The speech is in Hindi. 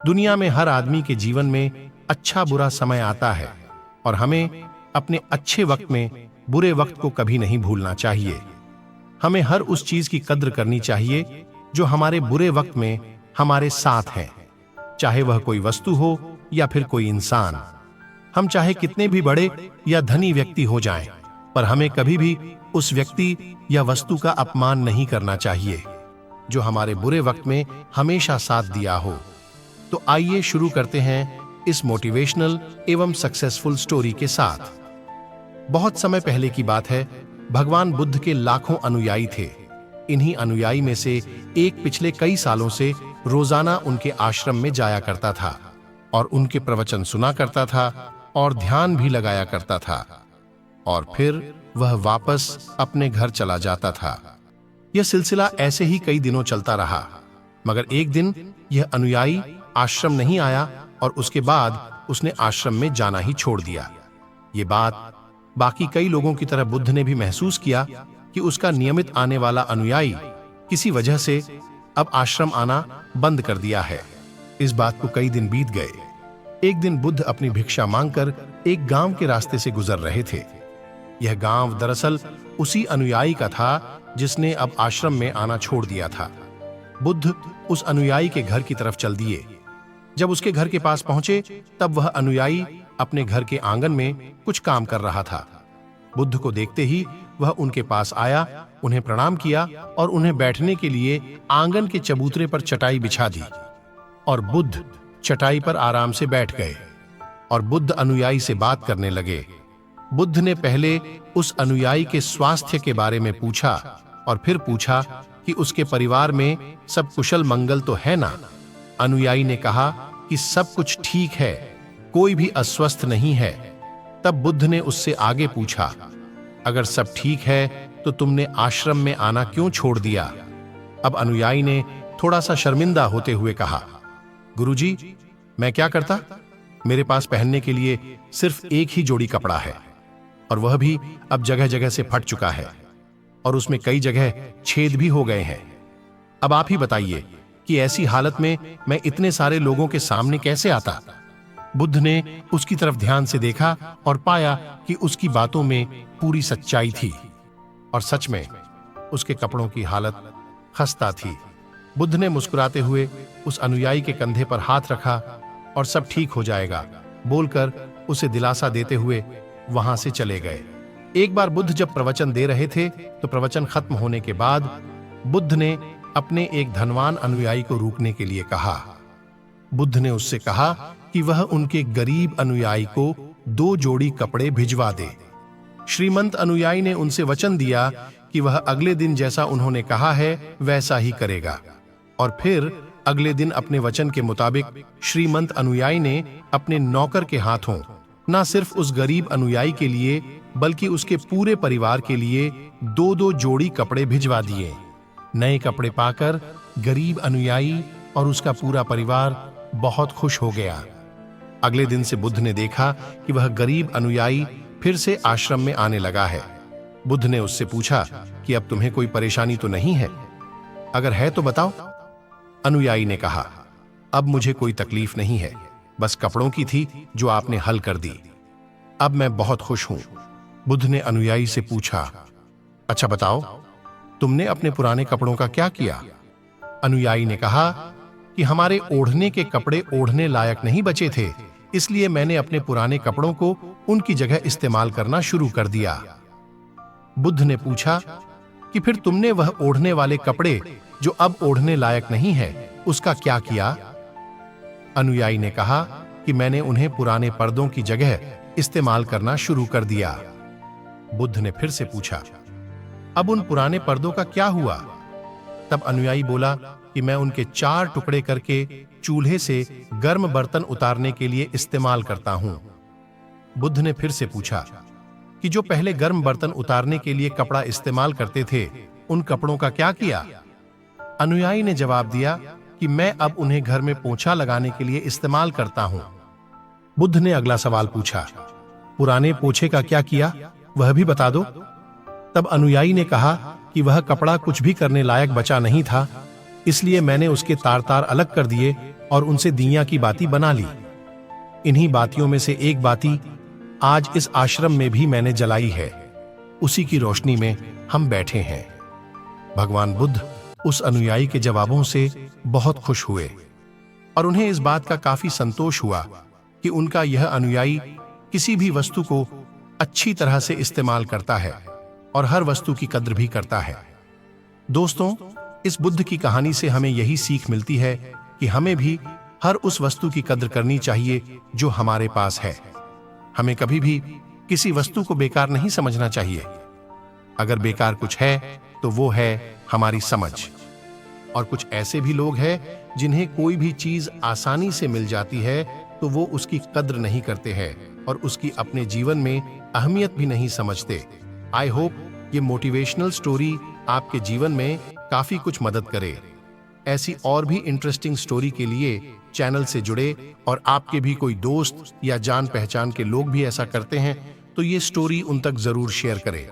दुनिया में हर आदमी के जीवन में अच्छा बुरा समय आता है और हमें अपने अच्छे वक्त में बुरे वक्त को कभी नहीं भूलना चाहिए। हमें हर उस चीज की कद्र करनी चाहिए जो हमारे बुरे वक्त में हमारे साथ है, चाहे वह कोई वस्तु हो या फिर कोई इंसान। हम चाहे कितने भी बड़े या धनी व्यक्ति हो जाएं, पर हमें कभी भी उस व्यक्ति या वस्तु का अपमान नहीं करना चाहिए जो हमारे बुरे वक्त में हमेशा साथ दिया हो। तो आइए शुरू करते हैं इस मोटिवेशनल एवं सक्सेसफुल स्टोरी के साथ। बहुत समय पहले की बात है, भगवान बुद्ध के लाखों अनुयायी थे। इन्हीं अनुयायी में से एक पिछले कई सालों से रोजाना उनके आश्रम में जाया करता था और उनके प्रवचन सुना करता था और ध्यान भी लगाया करता था, और फिर वह वापस अपने घर चला जाता था। यह सिलसिला ऐसे ही कई दिनों चलता रहा, मगर एक दिन यह अनुयायी आश्रम नहीं आया और उसके बाद उसने आश्रम में जाना ही छोड़ दिया। ये बात बाकी कई लोगों की तरह बुद्ध ने भी महसूस किया कि उसका नियमित आने वाला अनुयायी किसी वजह से अब आश्रम आना बंद कर दिया है। इस बात को कई दिन बीत गए। एक दिन बुद्ध अपनी भिक्षा मांगकर एक गांव के रास्ते से गुजर रहे थे। यह गांव दरअसल उसी अनुयायी का था जिसने अब आश्रम में आना छोड़ दिया था। बुद्ध उस अनुयायी के घर की तरफ चल दिए। जब उसके घर के पास पहुंचे तब वह अनुयायी अपने घर के आंगन में कुछ काम कर रहा था। बुद्ध को देखते ही वह उनके पास आया, उन्हें प्रणाम किया और उन्हें बैठने के लिए आंगन के चबूतरे पर चटाई बिछा दी और बुद्ध चटाई पर आराम से बैठ गए और बुद्ध अनुयायी से बात करने लगे। बुद्ध ने पहले उस अनुयायी के स्वास्थ्य के बारे में पूछा और फिर पूछा कि उसके परिवार में सब कुशल मंगल तो है ना। अनुयायी ने कहा कि सब कुछ ठीक है, कोई भी अस्वस्थ नहीं है। तब बुद्ध ने उससे आगे पूछा, अगर सब ठीक है तो तुमने आश्रम में आना क्यों छोड़ दिया? अब अनुयायी ने थोड़ा सा शर्मिंदा होते हुए कहा, गुरुजी, मैं क्या करता? मेरे पास पहनने के लिए सिर्फ एक ही जोड़ी कपड़ा है और वह भी अब जगह जगह से फट चुका है और उसमें कई जगह छेद भी हो गए हैं। अब आप ही बताइए कि ऐसी हालत में मैं इतने सारे लोगों के सामने कैसे आता? बुद्ध ने उसकी तरफ ध्यान से देखा और पाया कि उसकी बातों में पूरी सच्चाई थी और सच में उसके कपड़ों की हालत खस्ता थी। बुद्ध ने मुस्कुराते हुए उस अनुयायी के कंधे पर हाथ रखा और सब ठीक हो जाएगा बोलकर उसे दिलासा देते हुए वहां से चले गए। एक बार बुद्ध जब प्रवचन दे रहे थे तो प्रवचन खत्म होने के बाद बुद्ध ने अपने एक धनवान अनुयायी को रोकने के लिए कहा। बुद्ध ने उससे कहा कि वह उनके गरीब अनुयायी को 2 जोड़ी कपड़े भिजवा दे। श्रीमंत अनुयायी ने उनसे वचन दिया कि वह अगले दिन जैसा उन्होंने कहा है वैसा ही करेगा, और फिर अगले दिन अपने वचन के मुताबिक श्रीमंत अनुयायी ने अपने नौकर के हाथों न सिर्फ उस गरीब अनुयायी के लिए बल्कि उसके पूरे परिवार के लिए 2-2 जोड़ी कपड़े भिजवा दिए। नए कपड़े पाकर गरीब अनुयायी और उसका पूरा परिवार बहुत खुश हो गया। अगले दिन से बुद्ध ने देखा कि वह गरीब अनुयायी फिर से आश्रम में आने लगा है। बुद्ध ने उससे पूछा कि अब तुम्हें कोई परेशानी तो नहीं है? अगर है तो बताओ। अनुयायी ने कहा, अब मुझे कोई तकलीफ नहीं है, बस कपड़ों की थी जो आपने हल कर दी। अब मैं बहुत खुश हूं। बुद्ध ने अनुयायी से पूछा, अच्छा बताओ, तुमने अपने पुराने कपड़ों का क्या किया? अनुयायी ने कहा कि हमारे ओढ़ने के कपड़े ओढ़ने लायक नहीं बचे थे, इसलिए मैंने अपने पुराने कपड़ों को उनकी जगह इस्तेमाल करना शुरू कर दिया। बुद्ध ने पूछा कि फिर तुमने वह ओढ़ने वाले कपड़े जो अब ओढ़ने लायक नहीं है उसका क्या किया? अनुयायी ने कहा कि मैंने उन्हें पुराने पर्दों की जगह इस्तेमाल करना शुरू कर दिया। बुद्ध ने फिर से पूछा, अब उन पुराने पर्दों का क्या हुआ? तब अनुयायी बोला कि मैं उनके 4 टुकड़े करके चूल्हे से गर्म बर्तन उतारने के लिए इस्तेमाल करता हूं। बुद्ध ने फिर से पूछा कि जो पहले गर्म बर्तन उतारने के लिए कपड़ा इस्तेमाल करते थे उन कपड़ों का क्या किया? अनुयायी ने जवाब दिया कि मैं अब उन्हें घर में पोंछा लगाने के लिए इस्तेमाल करता हूं। बुद्ध ने अगला सवाल पूछा, पुराने पोछे का क्या किया, वह भी बता दो। तब अनुयायी ने कहा कि वह कपड़ा कुछ भी करने लायक बचा नहीं था, इसलिए मैंने उसके तार तार अलग कर दिए और उनसे दिया की बाती बना ली। इन्हीं बातियों में से एक बाती आज इस आश्रम में भी मैंने जलाई है। उसी की रोशनी में हम बैठे हैं। भगवान बुद्ध उस अनुयायी के जवाबों से बहुत खुश हुए और उन्हें इस बात का काफी संतोष हुआ कि उनका यह अनुयायी किसी भी वस्तु को अच्छी तरह से इस्तेमाल करता है और हर वस्तु की कद्र भी करता है। दोस्तों, इस बुद्ध की कहानी से हमें यही सीख मिलती है कि हमें भी हर उस वस्तु की कद्र करनी चाहिए जो हमारे पास है। हमें कभी भी किसी वस्तु को बेकार नहीं समझना चाहिए। अगर बेकार कुछ है तो वो है हमारी समझ। और कुछ ऐसे भी लोग हैं जिन्हें कोई भी चीज आसानी से मिल जाती है तो वो उसकी कद्र नहीं करते हैं और उसकी अपने जीवन में अहमियत भी नहीं समझते। आई होप ये मोटिवेशनल स्टोरी आपके जीवन में काफी कुछ मदद करे। ऐसी और भी इंटरेस्टिंग स्टोरी के लिए चैनल से जुड़े और आपके भी कोई दोस्त या जान पहचान के लोग भी ऐसा करते हैं तो ये स्टोरी उन तक जरूर शेयर करें।